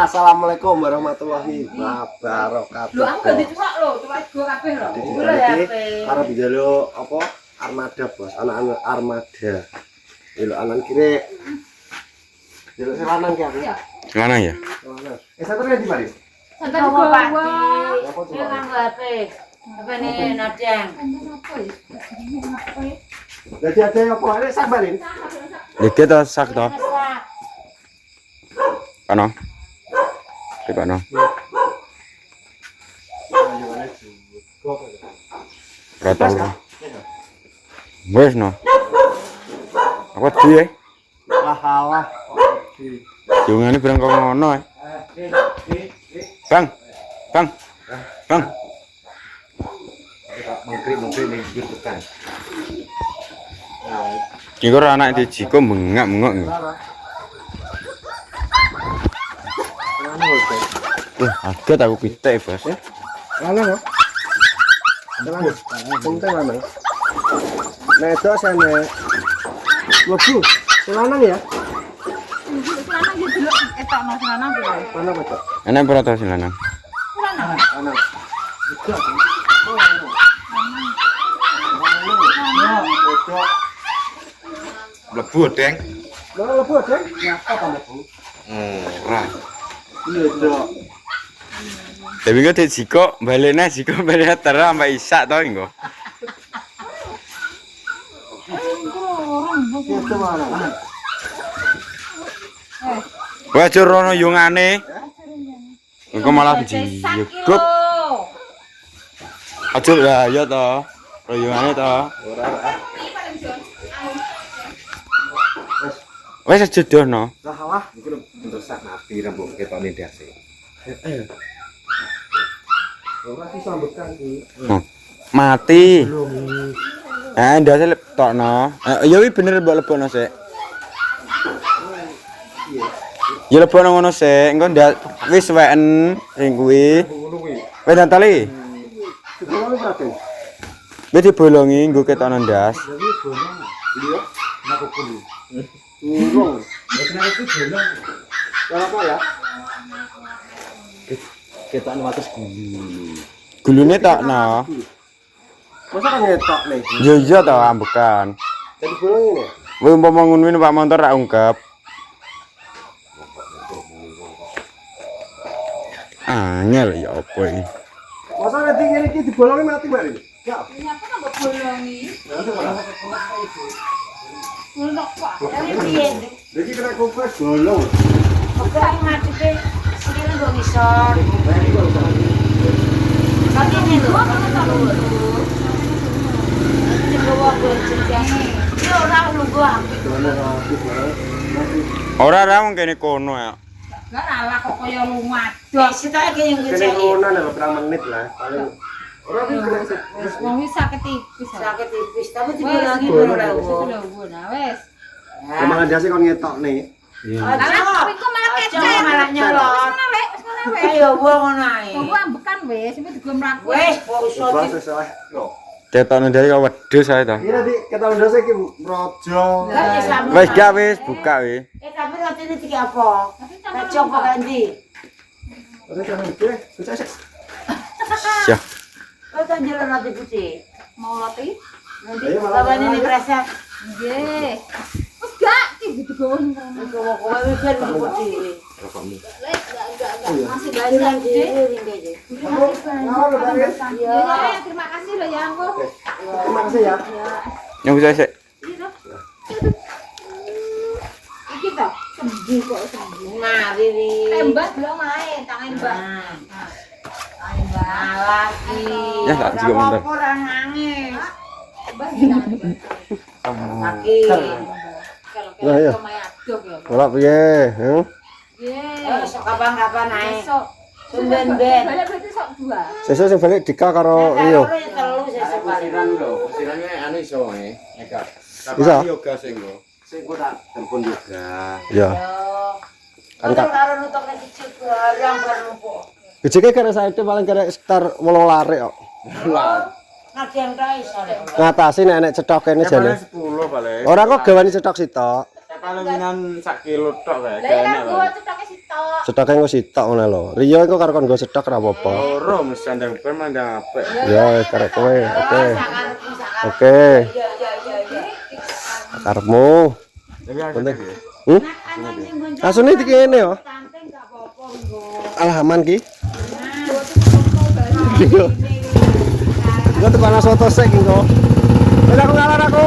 Assalamualaikum warahmatullahi wabarakatuh. Lho, aku ganti cuwak lho, cuwak go kabeh lho. Iki arep njaluk apa? Armada, Bos. Anak-anak armada. Lho, anak kiri. Njaluk sing lanang ki aku. Lanang ya? Lanang. Santernya di mari. Santai go wae. Apa Dia nganggo HP. HP-ne Nadang. Jadi ada apa? Ini sak balin. Iki to sak to. Kono. Iki kono. Rotol. Wes no. Aku piye? Wahalah. Jungane bareng kok ngono ae. Bang. Bang. Bang. Mengkrik ning YouTube kan. Iki ora anak dijiko bengak-bengok. Kaget aku pitik, Bos. Lanang kok. Lanang. Penting lanang. Nedo sene. Lebu. Lanang ya? Lanang ya delok etokno lanang kuwi. Mana betul? Enak ora to sing lanang? Lanang. Lebu, Deng. Mana lebu, Deng? Nyapa kan lebu? Ora. Iya, Dok. Tapi kok dijiko balene jiko balene terus sampai isak to engko. Itu mana? Wah, rono yungane. Engko malah diyegup. Aja lah ya to. Royongane to. Ora. Wes sejodohno. Salah, iku ndesak nabi rembug ketone ndase. Ora iso mbekan iki. Mati. Ndase tokno. Ya wi bener mbok lebokno sik. Ya lebokno ngono sik, engko ndak wis weken sing kuwi. Ngono kuwi. Wis tantali. Dibolongi berarti. Wis dibolongi nggo ketone ndas. Jadi bolong. Iya, aku kudu. Urung. Nek itu bolong. Ora apa ya? Ketane wates gulu. Gulune tokno. Masa kan ngetok nih. Ya iya to ambekan. Jadi bolong ini. Wis umpama ngono Pak Montor ra ungkep. Angel ya apa iki? Masa nanti ngene iki dibolongi mati bari. Ya. Nyapa kok mbok bolongi? Nanti malah Bolong kok. Tapi piye? Jadi kena kompres bolong. Kok ngadepe sikile nggo ngisor. Tapi ini lho, ini bawa berjenjang. Ini ora nunggu aku. Ora mung kene kono ya. Lah ala kok kaya lumat. Dok, sita iki yang Kene ngecek. kono nek berapa menit lah paling. Ora iki kena Wong wis sakit tipis. Sakit tipis, tapi dibilangi ora Wis lho. nah wis. Kemana dia sih kon ngetok nih. Lah kuwi kok malah kecek. Malah nyolot. Wis ngene wis. Ayo buang ngono ae. Kok ambekan wis, iki digo mlaku. Wes, kok iso Bos sesuai. Loh. Ketone dari kok wedhus ae to. Iya nanti ketemu dia sih rojo. Wis gak wis buka wis. Tapi roti ini tiga apa? Kacang pakai endi? Terus kan iki, bisa sih. Ya. Kau kan jalan roti putih. Mau roti? Nanti Ayo, malah kapan ini kresek? Nggih. Wis gak iki digowo ning kono. Kowe mikir putih. Masih Banyak banyak di deh. ini aja. Ya, terima kasih loh ya, Angko. Terima kasih ya. Yang bisa sik. Iki toh, sembuh kok sembuh. Mari ri. Tembak belum main, tangan Mbak. Tangan Mbak. Lagi. Ya, tak juga bentar. Orang nangis. Mbak tangan Mbak. Lagi. Nah, ya. Ora piye, heeh. Nggih. Sok kapan-kapan naik. Besok. Sumben-ben. Balik berarti sok dua. Sesuk sing balik Dika karo Rio. Telu sesuk baliran lho. Hasilane anu iso nekat. Bisa? Yoga sing go. Sing kok tak telepon juga. Ya. Kan Kak. Karo nutuk nek cicik yang berlumpuk. Gejeke kare saiki paling kare sekitar 8 lare kok. Nadyan ra iso. Ngatasi nek cethok kene jane. 10 balik. Ora kok gawani cethok sitok. Palunginan sak kilo tok kae. Lah ya kan gua cetoke sitok. Setoke engko sitok ngono lho. Riyo engko karo kon nggo sethok ora apa-apa. Loro mesti ndang ben mandang apik. Ya wis karek kowe. Oke. Oke. Karepmu. Penting. Asune iki kene yo. Alah aman ki. Gua tuh panas soto sek engko. Wis aku ngalar aku.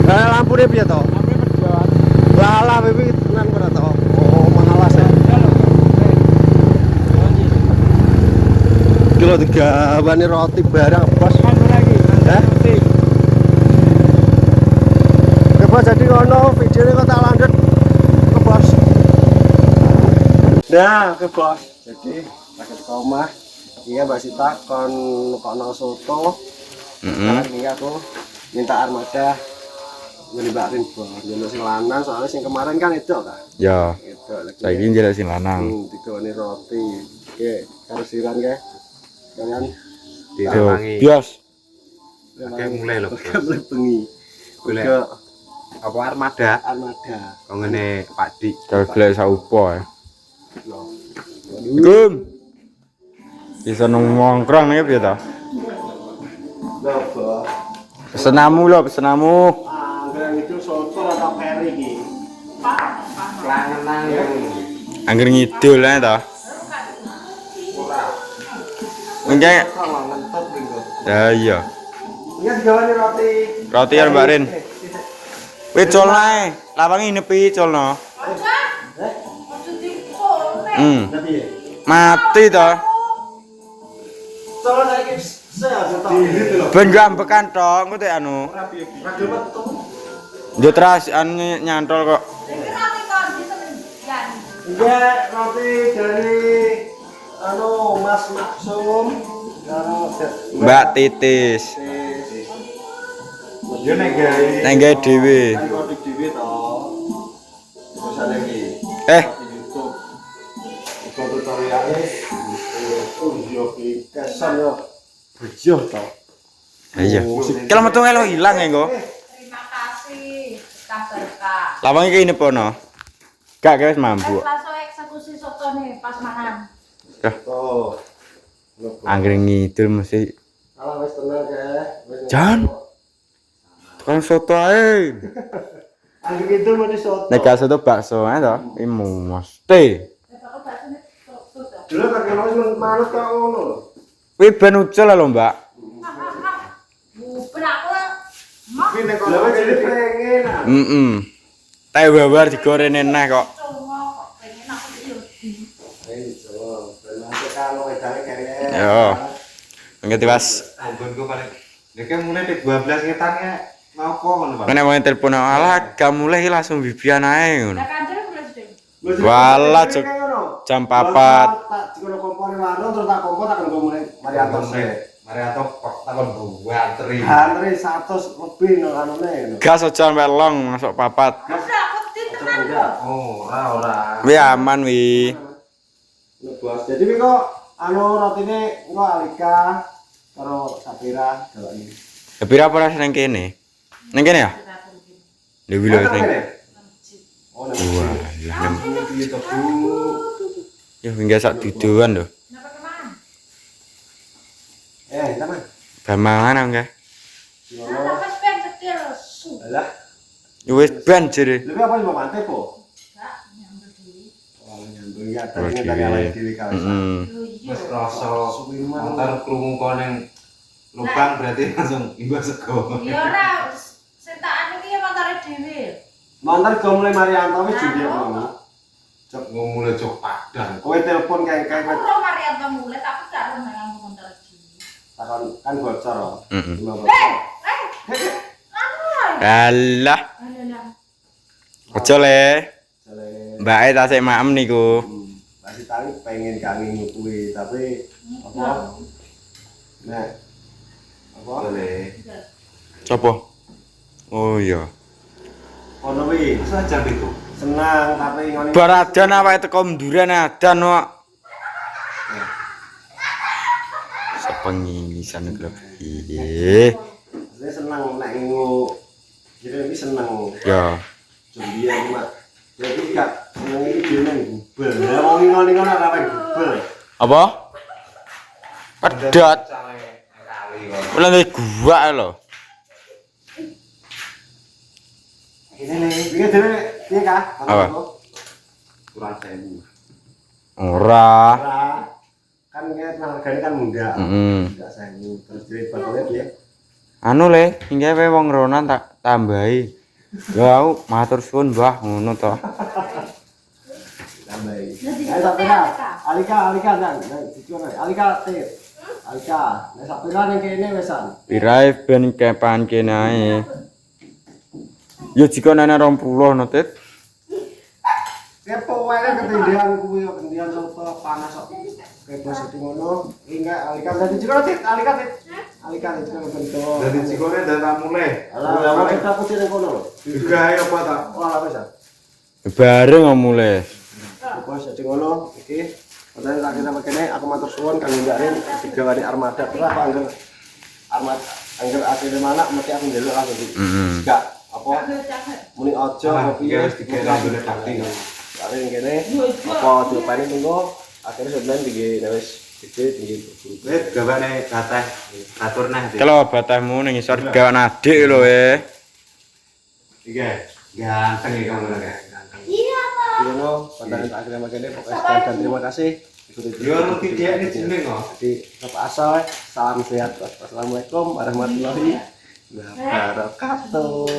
Lampune piye to? Lampu pedhot. Lah pipi tenan ora to? Oh, malas ya. Kilo 3 bani roti barang, Bos. Lagi. Oke, Bos, jadi ngono videone kok tak lanjut ke Bos. Nah, ke Bos. Jadi pakai ke omah. Iya, Mbak Sita kon kono soto. Ini aku minta armada ngelibatin bos, jalur sing lanang soalnya sing kemarin kan itu kan. Ya. Itu lagi. Saiki njaluk sing lanang. Dikone roti. Oke, karo siran ke. Kalian bias. Oke, mulai lho. Mulai bengi. Golek apa armada? Armada. Kok ngene Pak Dik. Golek saupo ya. Loh. Gum. Bisa nongkrong nih piye ta? Loh, Bos. Pesenamu lho, pesenamu. Anggrek itu soto atau peri iki. Langenang yang Angger ngidul ae ta. Enggak. Ngentot minggu. Ya iya. Ingat digawani roti. Roti ya Mbak Rin. Wis col ae. Lawange nepi colno. Tapi Mati to. soalnya saiki sehat soto. Ben gambekan tok engko teh anu. Radio metu. Yo teras anu nyantol kok. Enggak, roti dari Mas Maksum karo Mbak Titis. Yo nek gawe Neng gawe dhewe. kan roti dhewe to. Terus iki Eh, di YouTube. Iku tutorialnya. Oh yo iki kesan yo. Bejo to. iya. Kalau metu elo ilang engko. Terima kasih. Berkah. Lawange ki ini pono. Gak guys mampu. Langsung eksekusi soto nih pas makan. Oh. Angger ngidul mesti Alah wis tenang ke. Jan. Tukang soto ae. Angger itu mesti soto. Nek gak soto bakso ae to. Imu mesti. Dulu kan kalau manut kok ngono lho. Kuwi ben ucul lho, Mbak. Buber aku mah Kuwi nek kalau jadi pengen. Heeh. Teh wabar digoreng neh kok. cuma kok pengen aku yo. Ayo, ben kalau wedane kere. Yo. Ngerti Mas. anggonku paling. Nek mulai di 12 ngetangnya mau kok ngono, Pak. Kene wong telepon alah gak mulai langsung bibian ae ngono. Lah kanjeng mulai sudah. Walah, Cuk. Jam 4. Tak dikono kompone warung terus tak kompon tak nggo mulai Marianto sik. Marianto kok takon buantri. Antri 100 lebih nang anune. Gas aja melong masuk papat. Udah aku tenan. Oh, ora. Wi aman wi. Bos. Jadi wi kok rotine engko Alika karo Sapira dalane. Kepira apa rasa nang kene? Nang kene ya? Dewi lho nang. Oh, Wah, lah nem. Iki tebu. Ya hingga sak duduan lho. Kenapa kemana? teman. Gamangan enggak? Nah, pas pen kecil su. Alah, Wis ben jere. lha apa mbok mante po? Enggak, nyambel diri. Oh, nyambung ya tadi tadi ala dhewe kae. Heeh. Wis rasa antar krungu kok ning lubang berarti langsung imbas sego. Ya ora, sing tak anu ki ya mantare dhewe. Mantar go mulai Marianto wis judi ngono. Cok ngomule cok padang. Kowe telepon kayak Aku ro Marianto mulai tapi gak ro nang mantare dhewe. takon kan bocor. Heeh. Anu. Alah, Alah. ojo le. Jale. Mbake tasik maem niku. masih tangi pengen kangen kuwi tapi apa nek apa boleh Sopo? Oh iya. ono wi saja itu senang tapi ngene Baradan awake teko nduren adan kok. Sepengisan lebih. saya senang nek ngu jadi ini senang Ya. jadi ya mak jadi gak seneng iki dene gubel ya wong ngono-ngono ora apa gubel Apa? Pedot. Mulane gua lho. ini piye dhewe piye kah Apa? kurang sewu Ora. ora kan kayak harganya kan muda Heeh. enggak sewu terus jadi padahal piye Anu le, hingga wae wong ronan tak tambahi. Ya aku matur suwun Mbah ngono to. tambahi ayo sapira Alika dan dicono Alika tit Alika nek sapira ning kene wesan Pirae ben kepan kene ae. Ya jika nana 20 no tit. kepo wae ketindihan kuwi ketindihan soto panas kok kebos itu ngono enggak Alika dadi dicono tit Alika dicono bentuk dari cikone datang mulai alah mau kita putih ning kono juga ayo apa tak wah wis ah Bareng mulai. bos jadi ngono iki padahal lagi sama kene aku matur suwun kang ngajarin digawani armada terus apa angger asline mana mesti aku ndelok langsung iki enggak apa muni ojo ngopi wis dikira boleh taktik kali kene apa diopeni minggu akhirnya sebenarnya tinggi wis gede tinggi wis gawane kateh atur neh Kalau batahmu ning isor gawan adik lho iki ganteng iki kamu lho ngono padahal akhirnya makene pokoknya sekian terima kasih ikuti yo nuti dia ini jeneng kok jadi tetap asal salam sehat wassalamualaikum warahmatullahi wabarakatuh